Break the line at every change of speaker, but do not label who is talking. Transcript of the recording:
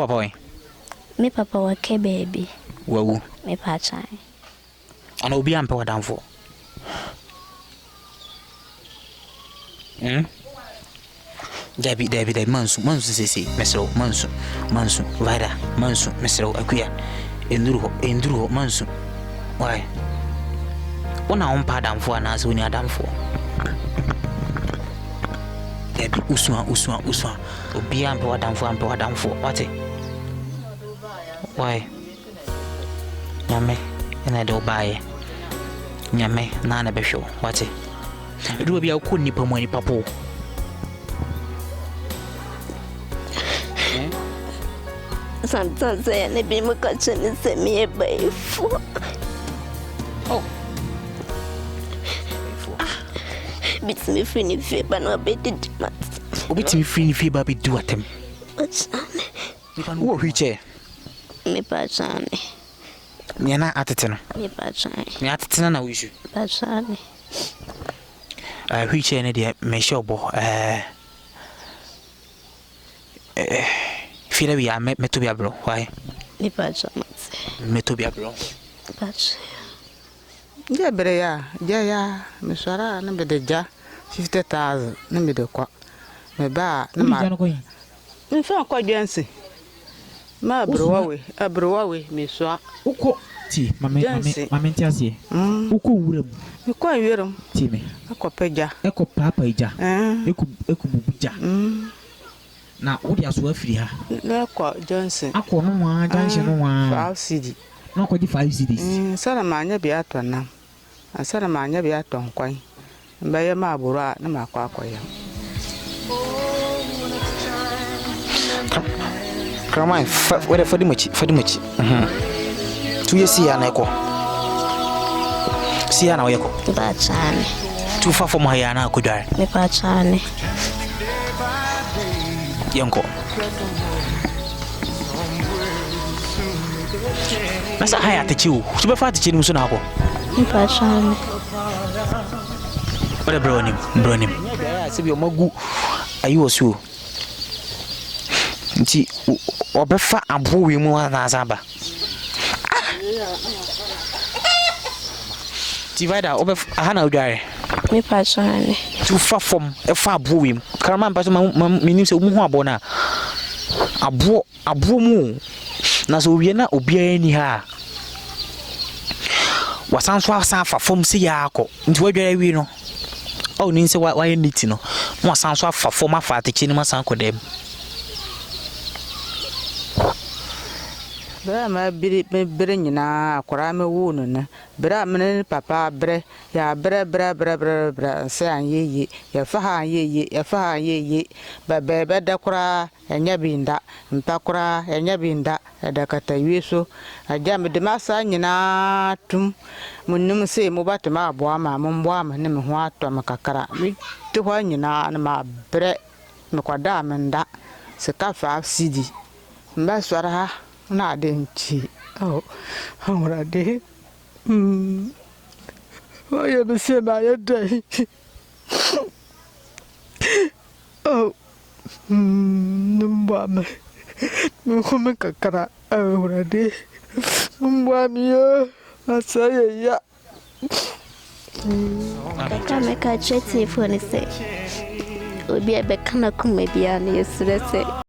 boy.
Me papa wa ke baby.
Wow.
Me pa chan.
Ana obi ampe wa damfo. Debi mansu sisi mesro mansu Vida mansu mesro akuya enduru mansu why ona on pa damfo ana so ni adamfo debi usua obi ampe wa damfo wate why nyame ena de obaye nyame na behwo wate edu bia ko nipa mu ani papo
sometimes I ne be mo ka chene se me e fu.
Oh.
Bit me free ni fe ba no be did mat.
Obit me free ni fe ba be do atem. Wo hwiche.
Me pa chane.
Me na atete no.
Me pa chane.
Me atete na wishu.
Pa chane.
Hwiche ne de me shobo Fira we me to be abro why
me pa chama
me to be abro
patch
ya bere ya me swara na be de ja 50,000 na me de kwa me ba na ma me fa kwa jansi ma abro we me swa
uko ti mama ntiasie uko wuram
me kwa wiram
ti me
akopja
eko papa ija eku bubuja na odi aso afiri ha
na kwa Johnson
akọ no wa Johnson no wa
5 cd
na ko di 5 cds
sana ma anya bia to nam asana ma anya bia to nkwan mbaye ma aburu a na ma kwa akoya
Kramai wede fodi machi 2 years ya na eko si ya na oyeko
ba chane
tu fa fo mo ya na akudware
me pa chane
yanko nasa haya techiu sube fa techi ni so na ako
pa chane
ore bronim sibi o magu ayi osu nti obefa abo wi mu na azaba ti Vida obefa hana udware
me pa chane
tu fa fom e fa abo wi mu karama mpa so minim se mu ho abo na abo mu na so wie na obia ni ha wasan so asan fa fom se ya akọ nti wadware wi no o ni se wa ye niti no wasan so afa fom afa atechi ni masan ko dem
bra ma bere nyina akora me wu no na bra me papa bre ya bre se anyeye ya fa ha anyeye bebe da kora enya binda mpa kora enya binda da kata yeso aja me de masa nyina tum munum se mo batema aboa ma mo mboa ma ne me ho ato makakara mi te ho nyina na ma bre me kwada menda se ka 5 cd mba swara ha na denchi amra de waya be se ba ya dai numba me come kakara amra de numba mi ya asaya ya
kaka me ka cheti phone se obi e be kana kuma bia na yesure se